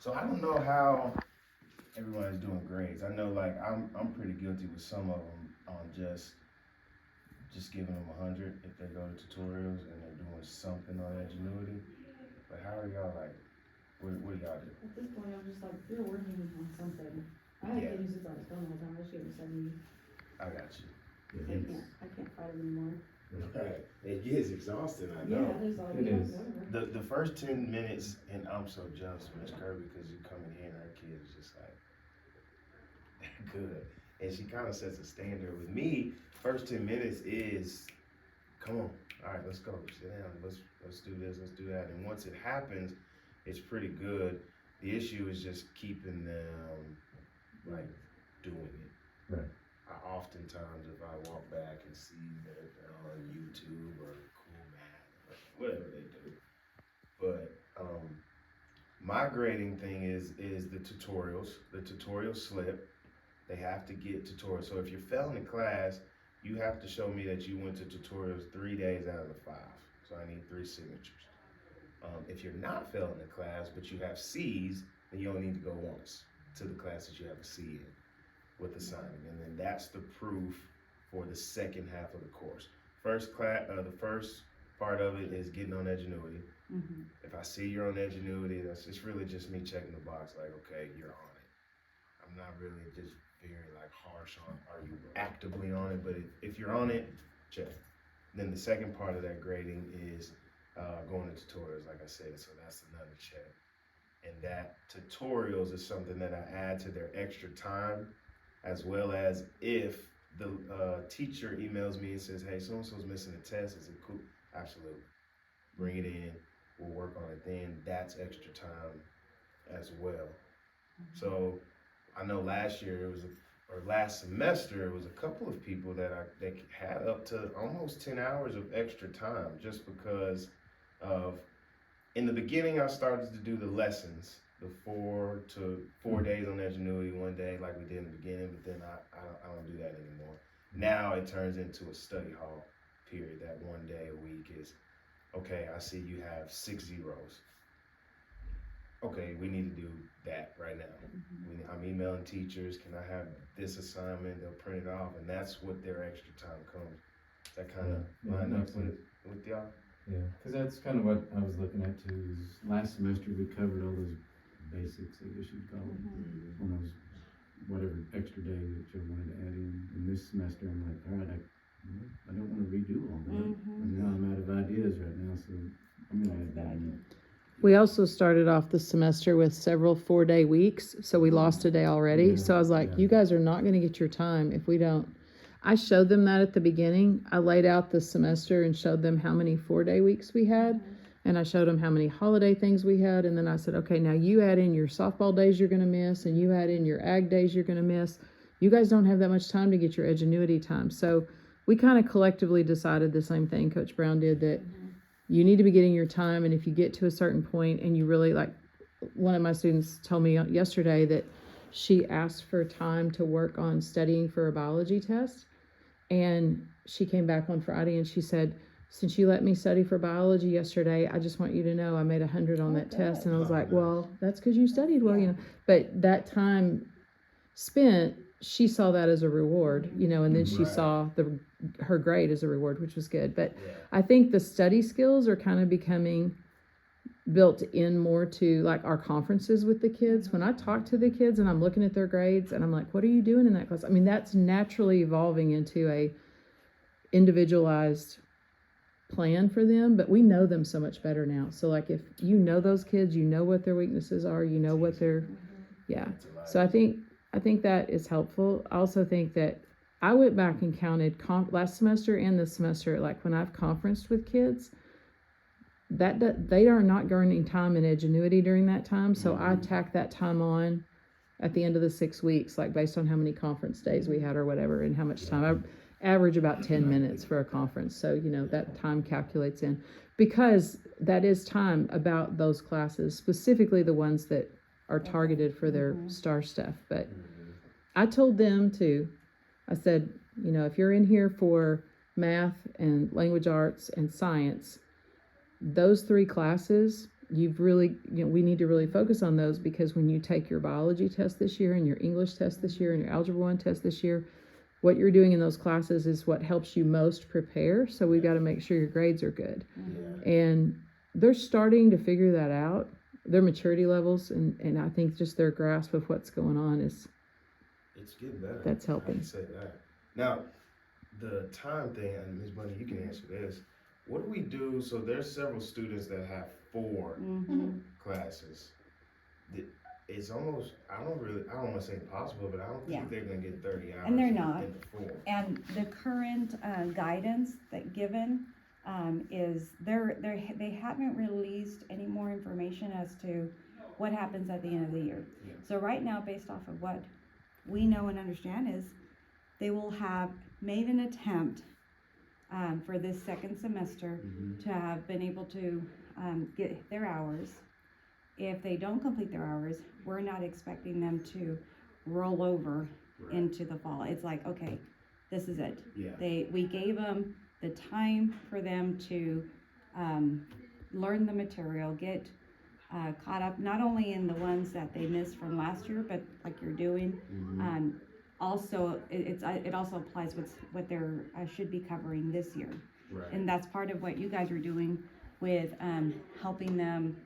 So I don't know how everybody's doing grades. I know like I'm pretty guilty with some of them on just giving them 100 if they go to tutorials and they're doing something on Edgenuity. But how are y'all like? What do y'all do? At this point, I'm just like, if you're working on something, I have Yeah. kids who's on his phone all the time, I just give him 70, I got you. I can't fight him anymore. Right. It gets exhausting, I Yeah, know. there's like, It yeah, is. whatever. The first 10 minutes, and I'm so jealous of Miss Kirby because you come in here and her kid is just like good, and she kind of sets a standard with me. First 10 minutes is, come on, all right, let's go, sit down, let's do this, let's do that, and once it happens, it's pretty good. The issue is just keeping them like doing it. Right. I oftentimes, if I walk back and see that they're on YouTube or Cool Math, or whatever they do. But my grading thing is the tutorials, the tutorial slip. They have to get tutorials. So if you're failing a class, you have to show me that you went to tutorials 3 days out of the 5. So I need 3 signatures. If you're not failing a class, but you have C's, then you only need to go once to the classes you have a C in with the signing, and then that's the proof for the second half of the course. The first part of it is getting on Edgenuity. Mm-hmm. If I see you're on Edgenuity, it's really just me checking the box, like, okay, you're on it. I'm not really just very like harsh on, are you actively on it? But if you're on it, check. Then the second part of that grading is going to tutorials, like I said, so that's another check. And that tutorials is something that I add to their extra time, as well as if the teacher emails me and says, hey, so-and-so's missing a test, is it cool? Absolutely. Bring it in, we'll work on it then. That's extra time as well. So I know last semester, it was a couple of people that had up to almost 10 hours of extra time just because of, in the beginning, I started to do the lessons, the 4 days on Edgenuity, 1 day like we did in the beginning, but then I don't do that anymore. Now it turns into a study hall period. That 1 day a week is, okay, I see you have 6 zeros. Okay, we need to do that right now. I'm emailing teachers, can I have this assignment? They'll print it off, and that's what their extra time comes. That kind of line up with y'all? Yeah, because that's kind of what I was looking at too, is last semester we covered all those basics, I guess you'd call it, on those whatever extra day that you wanted to add in. And this semester I'm like, all right, I don't want to redo all that. And now I'm out of ideas right now, so I'm going to add that in. We also started off the semester with several 4-day weeks, so we lost a day already. Yeah, So I was like, yeah. you guys are not going to get your time if we don't. I showed them that at the beginning. I laid out the semester and showed them how many 4-day weeks we had, and I showed them how many holiday things we had. And then I said, okay, now you add in your softball days you're going to miss, and you add in your ag days you're going to miss. You guys don't have that much time to get your Edgenuity time. So we kind of collectively decided the same thing Coach Brown did, that you need to be getting your time. And if you get to a certain point and you really, like one of my students told me yesterday that she asked for time to work on studying for a biology test. And she came back on Friday and she said, since you let me study for biology yesterday, I just want you to know I made 100 on that test. And I was like, well, that's because you studied well, you know. But that time spent, she saw that as a reward, you know, and then she saw her grade as a reward, which was good. But I think the study skills are kind of becoming built in more to like our conferences with the kids. When I talk to the kids and I'm looking at their grades and I'm like, what are you doing in that class? I mean, that's naturally evolving into a individualized plan for them, but we know them so much better now. So like if you know those kids, you know what their weaknesses are, you know what their, yeah. So I think that is helpful. I also think that I went back and counted last semester and this semester, like when I've conferenced with kids, that they are not earning time in Edgenuity during that time. So I tack that time on at the end of the 6 weeks, like based on how many conference days we had or whatever and how much time. I average about 10 minutes for a conference. So, you know, that time calculates in, because that is time about those classes, specifically the ones that are targeted for their STAR stuff. But I told them too, I said, you know, if you're in here for math and language arts and science, those 3 classes you've really, we need to really focus on those, because when you take your biology test this year and your English test this year and your Algebra 1 test this year, what you're doing in those classes is what helps you most prepare. So we've got to make sure your grades are good. Yeah. And they're starting to figure that out, their maturity levels, and I think just their grasp of what's going on is, It's getting better. That's helping. I can say that. Now, the time thing, and Ms. Bunny, you can answer this. What do we do? So there's several students that have 4 Mm-hmm. classes. It's almost, I don't want to say impossible, but I don't think Yeah. they're going to get 30 hours. And they're not. In the 4. And the current guidance that given is they haven't released any more information as to what happens at the end of the year. Yeah. So right now, based off of what we know and understand, is they will have made an attempt for this second semester to have been able to get their hours. If they don't complete their hours, we're not expecting them to roll over Right. into the fall. It's like, okay, this is it. Yeah. We gave them the time for them to learn the material, get caught up, not only in the ones that they missed from last year, but like you're doing. Also, it also applies with what they're should be covering this year. Right. And that's part of what you guys are doing with helping them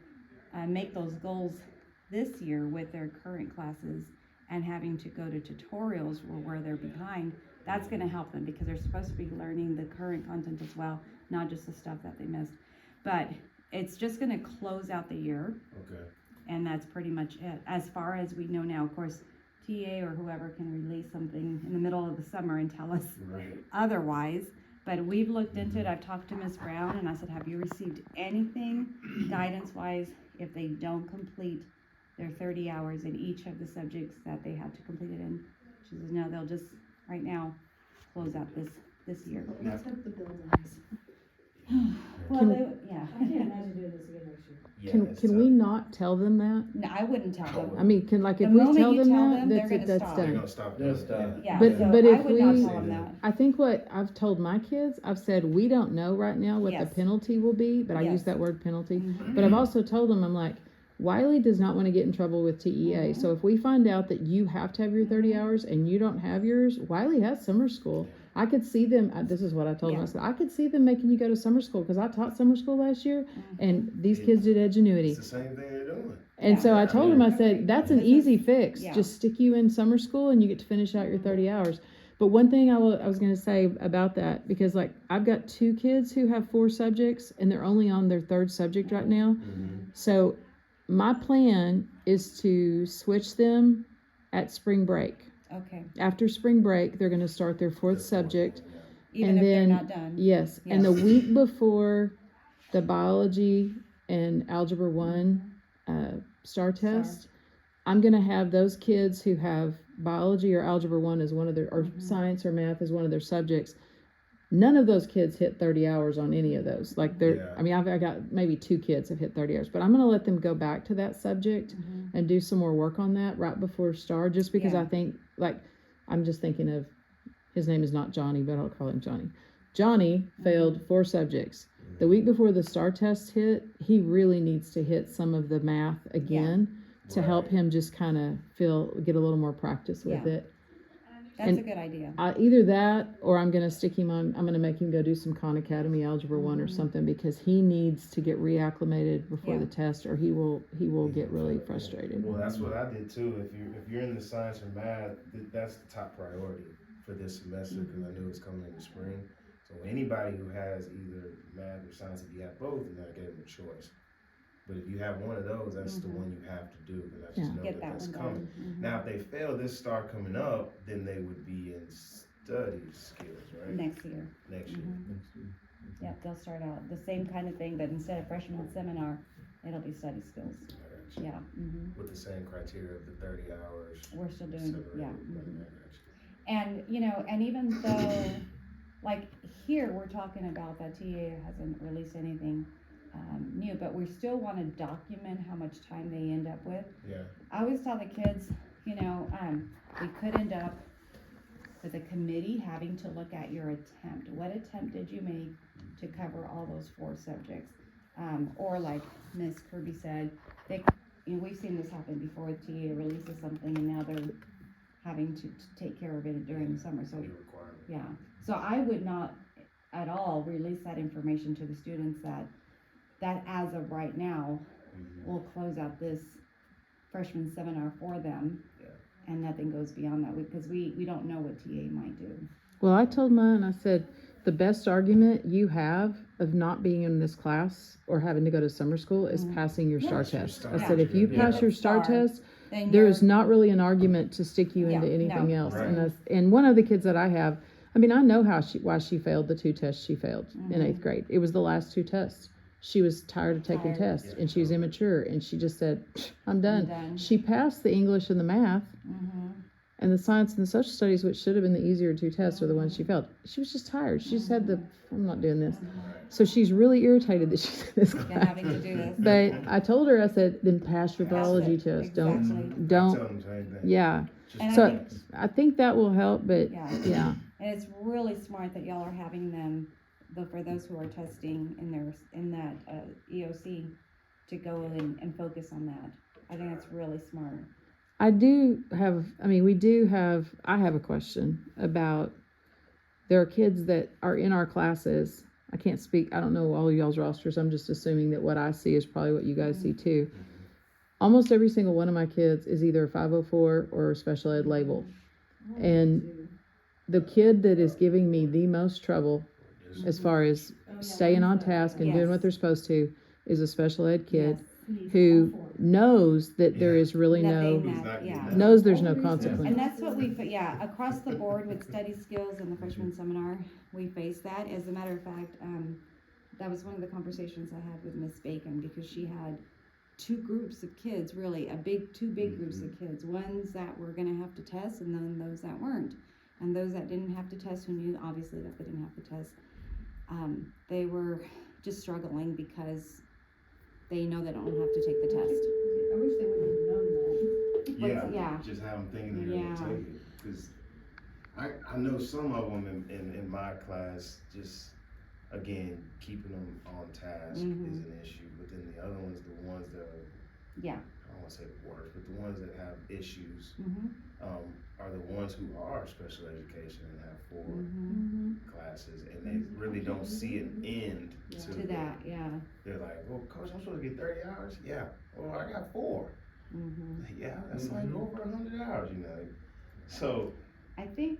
make those goals this year with their current classes, and having to go to tutorials where they're behind. That's going to help them, because they're supposed to be learning the current content as well, not just the stuff that they missed. But it's just going to close out the year, Okay. and that's pretty much it. As far as we know now, of course, TA or whoever can release something in the middle of the summer and tell us Right. otherwise. But we've looked into it. I've talked to Ms. Brown, and I said, have you received anything guidance-wise if they don't complete their 30 hours in each of the subjects that they have to complete it in? She says, no, they'll just, right now, close out this year. Let's hope the bill dies. Well, Can- yeah. I can't imagine doing this again next year. Yeah, it's can we tough. not tell them that? No, I wouldn't tell them. I mean, if The we moment tell you them tell that, them, they're that's it, gonna that's stop. They're done. gonna stop. They'll doing it. stop. Yeah, But- so but I if would not we- tell them that. I think what I've told my kids, I've said, we don't know right now what the Yes. penalty will be, but I use Yes. that word penalty. Mhm. But I've also told them, I'm like, Wiley does not want to get in trouble with TEA. Mhm. So if we find out that you have to have your 30 Mhm. hours and you don't have yours, Wiley has summer school. I could see them, this is what I told them, I Yeah. said, I could see them making you go to summer school, because I taught summer school last year, Mhm. and these Yeah. kids did Edgenuity. It's the same thing they're doing. And so I told him, I said, that's an This is- easy fix. yeah. Just stick you in summer school and you get to finish out your 30 hours. But one thing I was going to say about that, because like I've got 2 kids who have 4 subjects and they're only on their 3rd subject right now. So my plan is to switch them at spring break. Okay, After spring break, they're going to start their 4th subject. even And if they're then- not done. Yes, and the Yes. week before the biology and Algebra 1 STAR test, I'm gonna have those kids who have biology or Algebra 1 as one of their, or Mhm. science or math as one of their subjects. None of those kids hit 30 hours on any of those. Like they're, Yeah. I mean, I got maybe 2 kids have hit 30 hours, but I'm gonna let them go back to that subject Mhm. and do some more work on that right before STAR, just because Yeah. I think, like, I'm just thinking of, his name is not Johnny, but I'll call him Johnny. Johnny failed 4 subjects. The week before the STAR test hit, he really needs to hit some of the math again to help Right. him just kind of get a little more practice with Yeah. it. That's And- a good idea. Either that, or I'm gonna stick him on. I'm gonna make him go do some Khan Academy Algebra 1 or Mhm. something, because he needs to get reacclimated before Yeah. the test, or he will get really frustrated. Well, that's what I did too. If you're in the science or math, that's the top priority for this semester, because I knew it's coming in the spring. So anybody who has either math or science, if you have both, then I gave them a choice. But if you have one of those, that's the Mhm. one you have to do, because I just Yeah. know Get that that that's one coming. done. Mhm. Now, if they fail this STAR coming up, then they would be in study skills, right? Next year. Next year. Mhm. Next year. Yep, they'll start out the same kind of thing, but instead of freshman seminar, it'll be study skills. I got you. Yeah. Mhm. With the same criteria of the 30 hours. We're still doing, separated. yeah. I Mhm. got you. And, you know, and even though, like, here, we're talking about that TA hasn't released anything new, but we still want to document how much time they end up with. Yeah. I always tell the kids, you know, we could end up with a committee having to look at your attempt. What attempt did you make to cover all those 4 subjects? Or like Miss Kirby said, we've seen this happen before, TA releases something and now they're having to take care of it during the summer, so, New requirement. yeah. So I would not at all release that information to the students that as of right now, Mm-hmm. we'll close out this freshman seminar for them. Yeah. And nothing goes beyond that, because we don't know what TA might do. Well, I told mine, I said, the best argument you have of not being in this class or having to go to summer school is Mhm. passing your STAR Yes, your test. STAR I said, if you test, yeah. pass Yeah. your STAR STAR, test, Then there you're- is not really an argument to stick you into Yeah, anything no. else. Right. And one of the kids that I have, I mean, I know why she failed the 2 tests she failed in Mhm. 8th grade. It was the last 2 tests. She was tired of taking Tired. tests Yeah. and she was immature and she just said, I'm done. done. She passed the English and the math Mhm. and the science and the social studies, which should have been the easier 2 tests, are the ones she failed. She was just tired. She just had I'm not doing this. So she's really irritated that she's in this And class. having to do this. But I told her, I said, then pass your Pass biology it. test. Exactly. I Don't, tell them the same thing. yeah. Just And I So think- I think that will help, but Yeah. yeah. And it's really smart that y'all are having them, for those who are testing in that EOC, to go and focus on that. I think that's really smart. I have a question about, there are kids that are in our classes. I can't speak, I don't know all y'all's rosters. I'm just assuming that what I see is probably what you guys see too. Almost every single one of my kids is either a 504 or a special ed label. And the kid that is giving me the most trouble as far as staying on task and doing what Yes. they're supposed to is a special ed kid Yes. who knows that there Yeah. is really Nothing no, He's not yeah. getting that. knows there's no And consequence. that's what across the board with study skills and the freshman seminar, we face that. As a matter of fact, that was one of the conversations I had with Miss Bacon, because she had 2 groups of kids, really, two big groups of kids. Ones that were gonna have to test, and then those that weren't. And those that didn't have to test, who knew obviously that they didn't have to test, they were just struggling because they know they don't have to take the test. I wish they would have known that. Yeah, Yeah. just have them thinking they're Yeah. gonna take it. Cause I know some of them in my class, just, again, keeping them on task is Mhm. an issue. But then the other ones, the ones that are, Yeah. I don't wanna say worse, but the ones that have issues, Mm-hmm. are the ones who are special education and have 4 Mm-hmm. classes, and they really don't see an end to To that, yeah. They're like, well, coach, I'm supposed to get 30 hours? Yeah. Well, I got 4. Mm-hmm. Yeah, that's like over 100 hours, you know. So I think,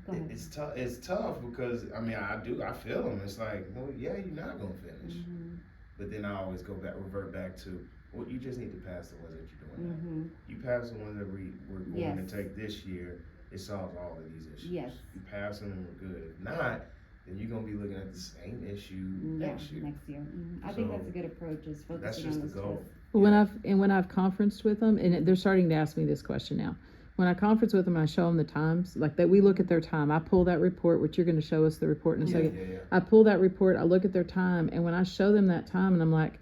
go ahead. it's tough. It's tough because I mean, I feel them. It's like, well, yeah, you're not gonna finish. Mhm. But then I always revert back to, well, you just need to pass the ones that you're doing. Now. Mhm. You pass the ones that we're going Yes. to take this year, it solves all of these issues. Yes. You pass them and we're good. If not, then you're gonna be looking at the same issue Yeah, next year. next year. Mhm. I think So, that's a good approach, is That's focusing just on the those goal. tests. When I've conferenced with them, and they're starting to ask me this question now. When I conference with them, I show them the times, like that we look at their time. I pull that report, which you're going to show us the report in a Yeah, second. yeah. I pull that report, I look at their time, and when I show them that time, and I'm like,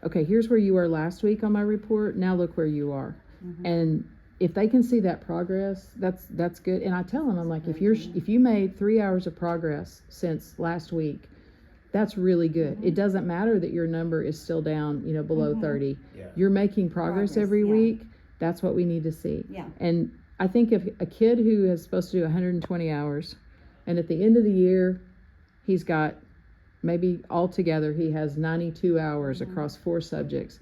okay, here's where you were last week on my report. Now look where you are. Mhm. And if they can see that progress, that's good. And I tell them, I'm like, if you made 3 hours of progress since last week, that's really good. It doesn't matter that your number is still down, below Mhm. 30. Yeah. You're making progress every yeah. week. That's what we need to see. Yeah. And I think if a kid who is supposed to do 120 hours, and at the end of the year, he's got maybe altogether he has 92 hours Mhm. across 4 subjects,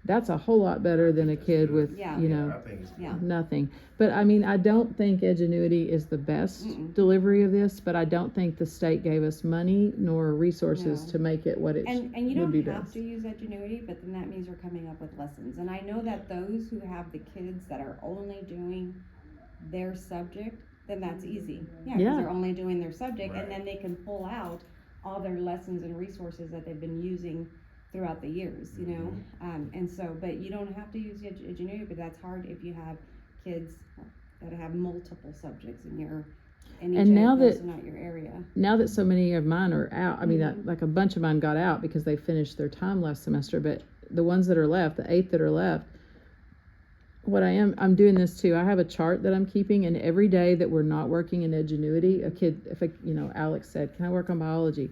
that's a whole lot better than a kid with, Yeah. I think it's Yeah. nothing. But I mean, I don't think Edgenuity is the best Mm-mm. delivery of this, but I don't think the state gave us money nor resources No. to make it what it And you would don't be have best. to use Edgenuity, but then that means you're coming up with lessons. And I know that those who have the kids that are only doing their subject, then that's easy. Yeah, because Yeah. they're only doing their subject, Right. and then they can pull out all their lessons and resources that they've been using throughout the years, and so, but you don't have to use Edgenuity, but that's hard if you have kids that have multiple subjects in each And now of those that- are not your area. Now that so many of mine are out, I mean, Mhm. like a bunch of mine got out because they finished their time last semester, but the ones that are left, the 8 that are left, I'm doing this too. I have a chart that I'm keeping, and every day that we're not working in Edgenuity, Alex said, can I work on biology?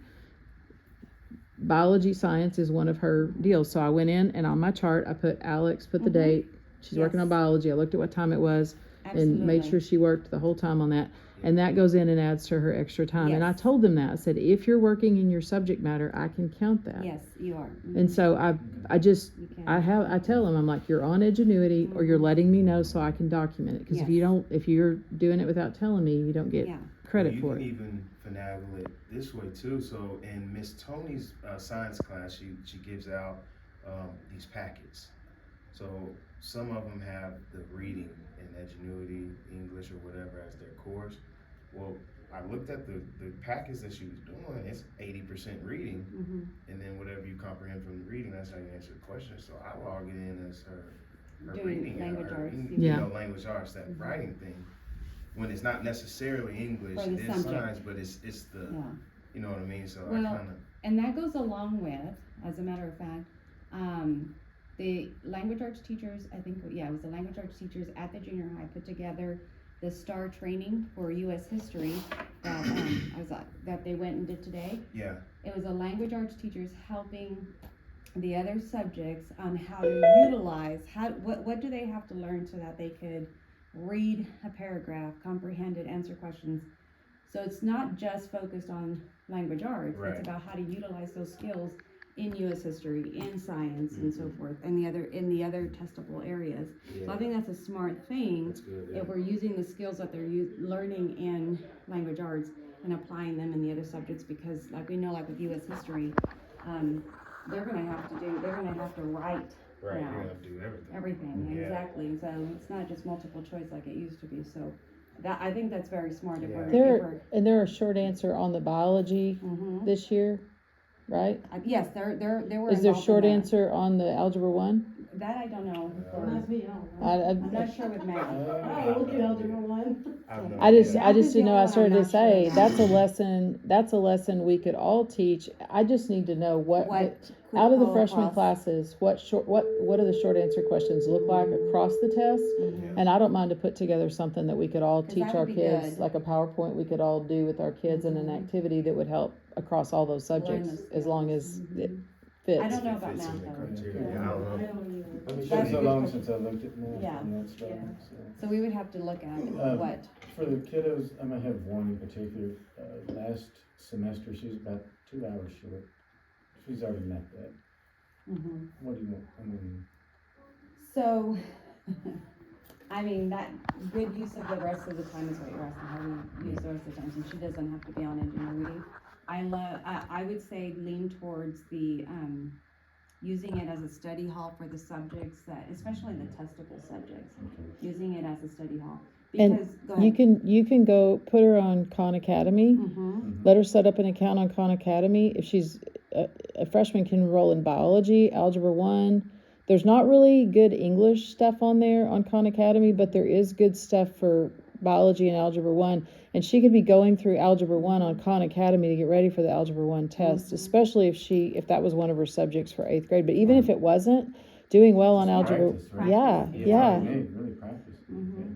biology science is one of her deals. So I went in and on my chart, I put Alex, put the Mhm. date. She's working on Yes. biology. I looked at what time it was and made Absolutely. sure she worked the whole time on that. And that goes in and adds to her extra time. And I Yes. told them that. I said, if you're working in your subject matter, I can count that. Yes, you are. And so I just, You can. I tell them, I'm like, you're on Edgenuity or you're letting me know so I can document it. Cause if you Yes. don't, if you're doing it without telling me, you don't get Yeah. credit you for can it. even finagle it this way too. So in Miss Tony's science class, she gives out these packets. So some of them have the reading and Edgenuity, English or whatever as their course. Well, I looked at the packets that she was doing. It's 80% reading, Mhm. and then whatever you comprehend from the reading, that's how you answer the question. So I log it in as her Doing reading, language her, arts, you yeah. know, language arts, that writing thing. When it's not necessarily English, For the it is subject. science, but it's the, Yeah. you know what I mean? So Well, I kind of, And that goes along with, as a matter of fact, the language arts teachers, I think, yeah, it was the language arts teachers at the junior high put together the STAR training for U.S. history that that they went and did today. yeah, It was the language arts teachers helping the other subjects on how to utilize, what do they have to learn so that they could read a paragraph, comprehend it, answer questions. So it's not just focused on language arts, Right. it's about how to utilize those skills in U.S. history, in science, and so forth, and in the other testable areas. So I yeah, think that's a smart thing that's good. if we're using the skills that they're learning in language arts and applying them in the other subjects, because like we know, like with U.S. history, they're gonna have to write Right, you're now. gonna have to do everything. Everything, Yeah. exactly, so it's not just multiple choice like it used to be, so I think that's very smart if Yeah. we're, There are short answer on the biology Mhm. this year, right? Yes, there were. Is there involved in short that. answer on the algebra 1? That I don't know. Might be, I don't know. I'm not sure with math. Oh, look at algebra 1. I've no I just, idea. I just, the you know, only I one started I'm to not sure say, about. that's a lesson we could all teach. I just need to know what could out of the go freshman across. classes, what do the short answer questions look like across the test? Mhm. And I don't mind to put together something that we could all 'Cause teach that our would be kids, good. like a PowerPoint we could all do with our kids in an Mhm. activity that would help across all those Learn subjects, those as long skills. as it Mhm. fits. I don't know It about fits in math the though. criteria. Yeah, I don't know. I don't either. I mean, That's it's a been so good long question. since I looked at math Yeah. and that stuff, Yeah. so. So we would have to look at what. For the kiddos, I might have one in particular, last semester, she was about 2 hours short. She's already met that. Mhm. What do you want, I mean, So, I mean, that good use of the rest of the time is what you're asking, how we use the rest of the time, since she doesn't have to be on Ingenuity. I would say lean towards the, using it as a study hall for the subjects that, especially the testable subjects, using it as a study hall. And Because, go ahead. You can go put her on Khan Academy. Mhm. Let her set up an account on Khan Academy. If she's a freshman, can enroll in biology, algebra 1. There's not really good English stuff on there on Khan Academy, but there is good stuff for biology and algebra 1. And she could be going through algebra 1 on Khan Academy to get ready for the algebra 1 test, Mhm. especially if that was one of her subjects for 8th grade. But even if it wasn't, doing well on just algebra, practice, right? yeah, Practice. yeah. Really practice. Mhm.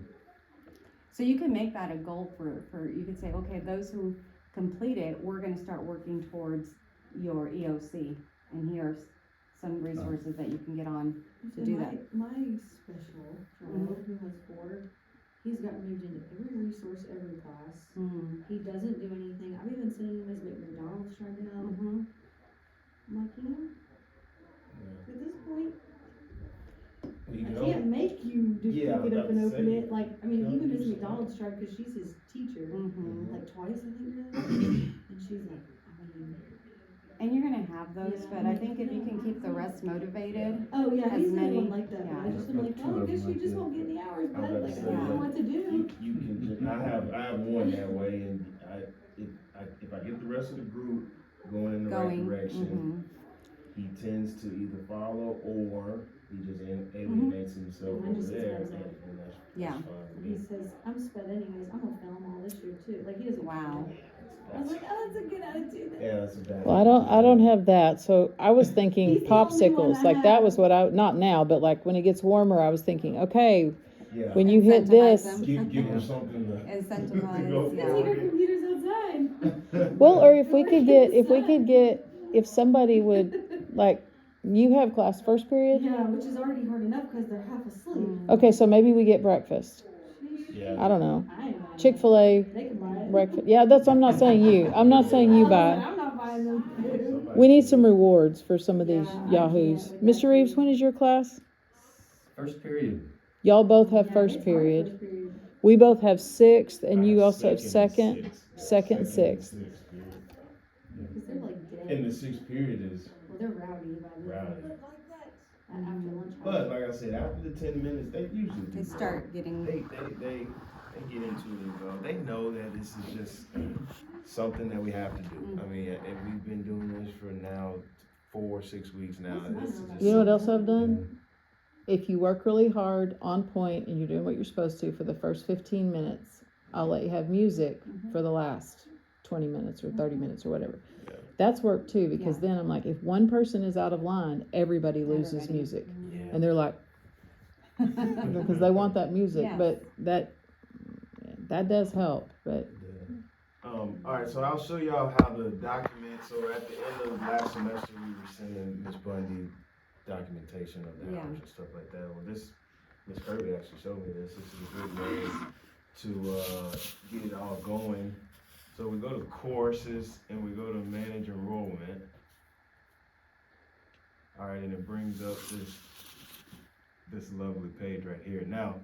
So you can make that a goal for, you could say, okay, those who complete it, we're gonna start working towards your EOC. And here's some resources that you can get on to do that. My special child, who has 4, he's gotten moved into every resource, every class. Mhm. He doesn't do anything. I've even seen him as McDonald's trying to help. Mhm. I'm like, at this point, Well, you I know, can't make you Yeah, pick it up I'm and about to open say, it. Like, I mean, don't even do Miss something. McDonald's tried because she's his teacher, Mhm. like twice, I think now. And she's like, I mean, And you're gonna have those, Yeah. but I think if you can keep the rest motivated, oh yeah, As he's the many- one like that. yeah. But I just been I've like, got two oh, I of guess them you like just that. won't get the hours, I was but about like, to I say, don't know what to do. you can just, I have one that way, and if I get the rest of the group going in the going. right direction, Mhm. he tends to either follow or he just alienates himself Mine over just there, says and that. that's Yeah. fine with He me. says, I'm sped anyways. I'm gonna fail them all this year too. Like he doesn't. Wow. I was like, oh, that's a good attitude. Then. Yeah, that's a bad. Well, I don't have that, so I was thinking He's the only one popsicles, I like that have. was what not now, but like when it gets warmer, I was thinking, okay, Yeah. when you hit Incentivize this, them. Give him something to. Incentivize, to go yeah. Let's take our for. computers outside. well, or if we could get if somebody would, like, you have class first period? Yeah, which is already hard enough because they're half asleep. Okay, so maybe we get breakfast. Yeah. I don't know. I ain't buying it. Chick-fil-A They can buy it. breakfast. Yeah, that's, I'm not saying you. I'm not saying you buy. I'm not buying them. Somebody We need should- some rewards for some of these Yeah, I yahoos. can't with that Mr. Reeves, food. when is your class? First period. Y'all both have Yeah, first it's hard period. first period. We both have sixth, I and you also have and second, sixth. second, and sixth. sixth period. Cause they're like dead. And the sixth period is Well, they're rowdy by then. rowdy. After lunch. But like I said, after the 10 minutes, they usually They do start getting, They get into it and go. They know that this is just something that we have to do. I mean, and we've been doing this for now 4 or 6 weeks now. This is just You know what something- else I've done? If you work really hard, on point, and you're doing what you're supposed to for the first 15 minutes, I'll let you have music for the last 20 minutes or 30 minutes or whatever. Yeah. That's work too, because Yeah. then I'm like, if one person is out of line, everybody loses Everybody. music. Yeah. And they're like, because they want that music, Yes. but that does help, but All right, so I'll show y'all how the document. So at the end of last semester, we were sending Miss Bundy documentation of the Yeah. hours and stuff like that. Well, Miss Kirby actually showed me this. This is a good way to get it all going. So we go to courses and we go to manage enrollment. All right, and it brings up this lovely page right here. Now,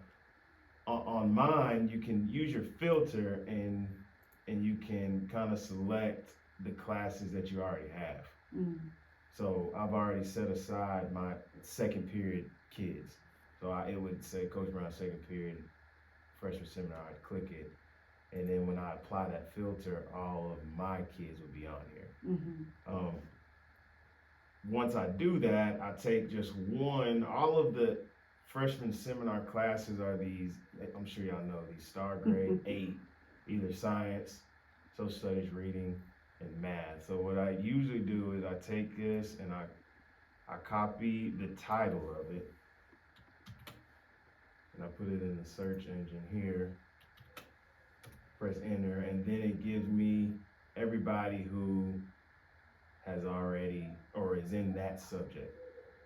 on mine, you can use your filter and you can kind of select the classes that you already have. So I've already set aside my second period kids. So it would say Coach Brown second period, freshman seminar. I'd click it, and then when I apply that filter, all of my kids would be on here. Once I do that, I take just one. All of the freshman seminar classes are these. I'm sure y'all know these star grade 8, either science, social studies, reading, and math. So what I usually do is I take this and I copy the title of it and I put it in the search engine here, press enter, and then it gives me everybody who has already or is in that subject.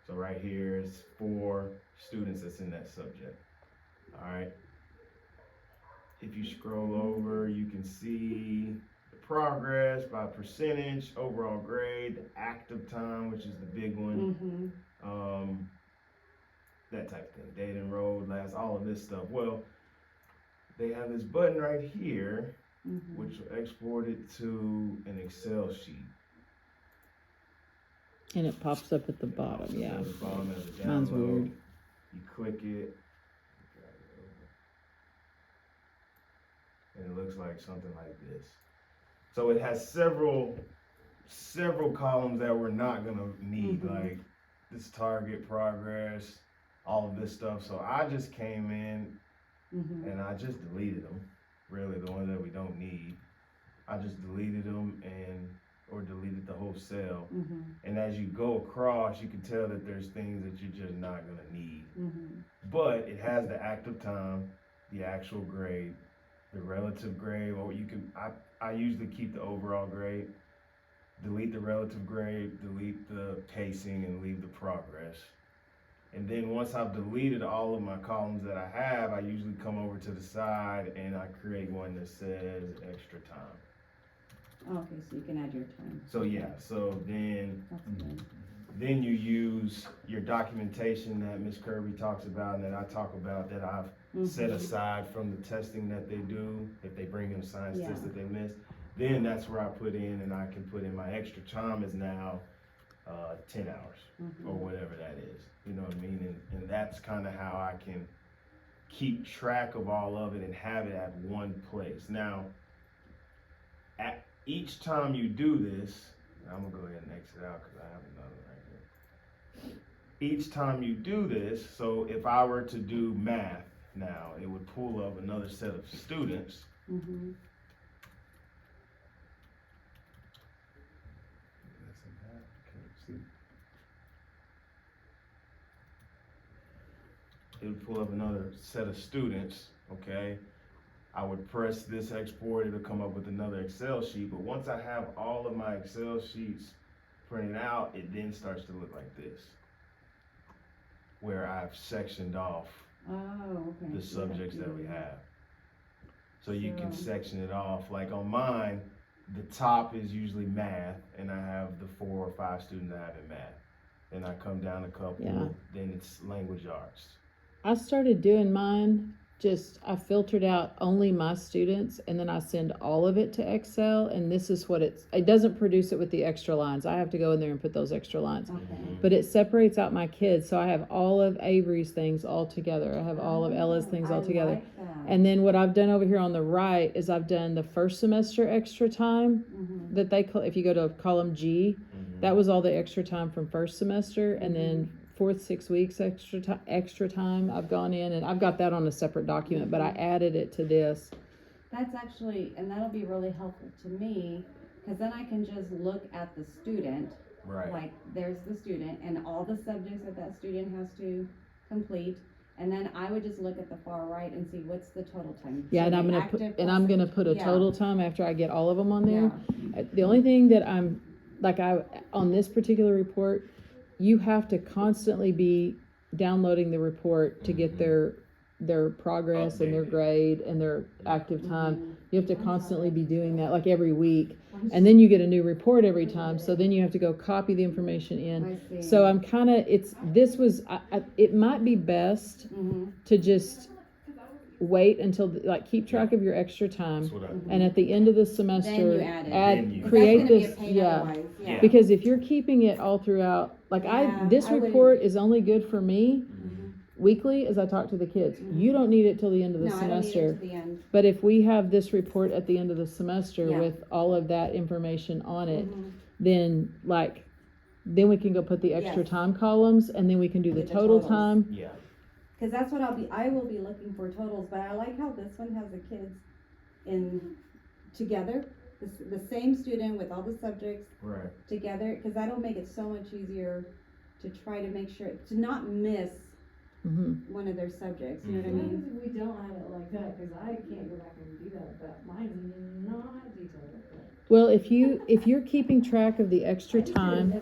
So right here is 4 students that's in that subject. All right. If you scroll over, you can see the progress by percentage, overall grade, the active time, which is the big one, that type of thing. Date enrolled, last, all of this stuff. Well, they have this button right here, which will export it to an Excel sheet. and it pops up at the bottom, yeah. At the bottom as a download. Mine's weird. You click it, and it looks like something like this. So it has several columns that we're not gonna need, like this target, progress, all of this stuff. So I just came in and I just deleted them. Really, the ones that we don't need, I just deleted them or deleted the whole cell. And as you go across, you can tell that there's things that you're just not gonna need. But it has the active time, the actual grade, the relative grade, or you can, I usually keep the overall grade, delete the relative grade, delete the pacing, and leave the progress. And then once I've deleted all of my columns that I have, I usually come over to the side and I create one that says extra time. Okay, so you can add your time. So yeah, so then That's good. you use your documentation that Ms. Kirby talks about and that I talk about, that I've set aside from the testing that they do, if they bring in a science Yeah. test that they miss. Then that's where I put in, and I can put in my extra time is now 10 hours or whatever that is. You know what I mean? And that's kind of how I can keep track of all of it and have it at one place. Now, at each time you do this, I'm gonna go ahead and exit out because I have another right here. Each time you do this, so if I were to do math now, it would pull up another set of students. It would pull up another set of students, okay? I would press this export, it'll come up with another Excel sheet, but once I have all of my Excel sheets printed out, it then starts to look like this. Where I've sectioned off Oh, okay. the subjects that we have. So you can So- section it off, like on mine, the top is usually math, and I have the 4 or 5 students I have in math. Then I come down a couple, Yeah. then it's language arts. I started doing mine, I filtered out only my students and then I send all of it to Excel, and this is what it doesn't produce it with the extra lines. I have to go in there and put those extra lines. Okay. But it separates out my kids, so I have all of Avery's things all together. I have all of Ella's things all I together. like that. And then what I've done over here on the right is I've done the first semester extra time Mhm. that if you go to column G, that was all the extra time from first semester, and then fourth 6 weeks extra time I've gone in, and I've got that on a separate document, but I added it to this. That's actually, and that'll be really helpful to me, cause then I can just look at the student, Right. like, there's the student and all the subjects that student has to complete. And then I would just look at the far right and see what's the total time. Yeah, So and the I'm gonna active I'm gonna plus- put a yeah. total time after I get all of them on there. Yeah. The only thing that I'm, on this particular report, you have to constantly be downloading the report to get their progress and their Updated. grade and their active time. You have to constantly be doing that, like every week. I'm And then you get a new report every time, so then you have to go copy the information in. I see. So I'm kinda, it might be best Mhm. to just wait until, keep track of your extra time. That's what I do. And at the end of the semester, Then you add it. Then you- Cause create that's gonna be a this, pain yeah. otherwise, Yeah. Because if you're keeping it all throughout, Yeah, this I wouldn't- report is only good for me Mhm. weekly as I talk to the kids. Mhm. You don't need it till the end of the No, I don't need it semester. to the end. But if we have this report at the end of the semester Yeah. with all of that information on it, Mhm. then then we can go put the extra Yes. time columns, and then we can do the Get the total totals. time. Yeah. Cause that's what I will be looking for totals, but I like how this one has the kids together, the same student with all the subjects Right. together, cause that'll make it so much easier to try to make sure, to not miss Mhm. one of their subjects, you know what I What mean? if we don't have it like that, cause I can't go back and do that, but mine's not detailed like that. Well, if you're keeping track of the extra time,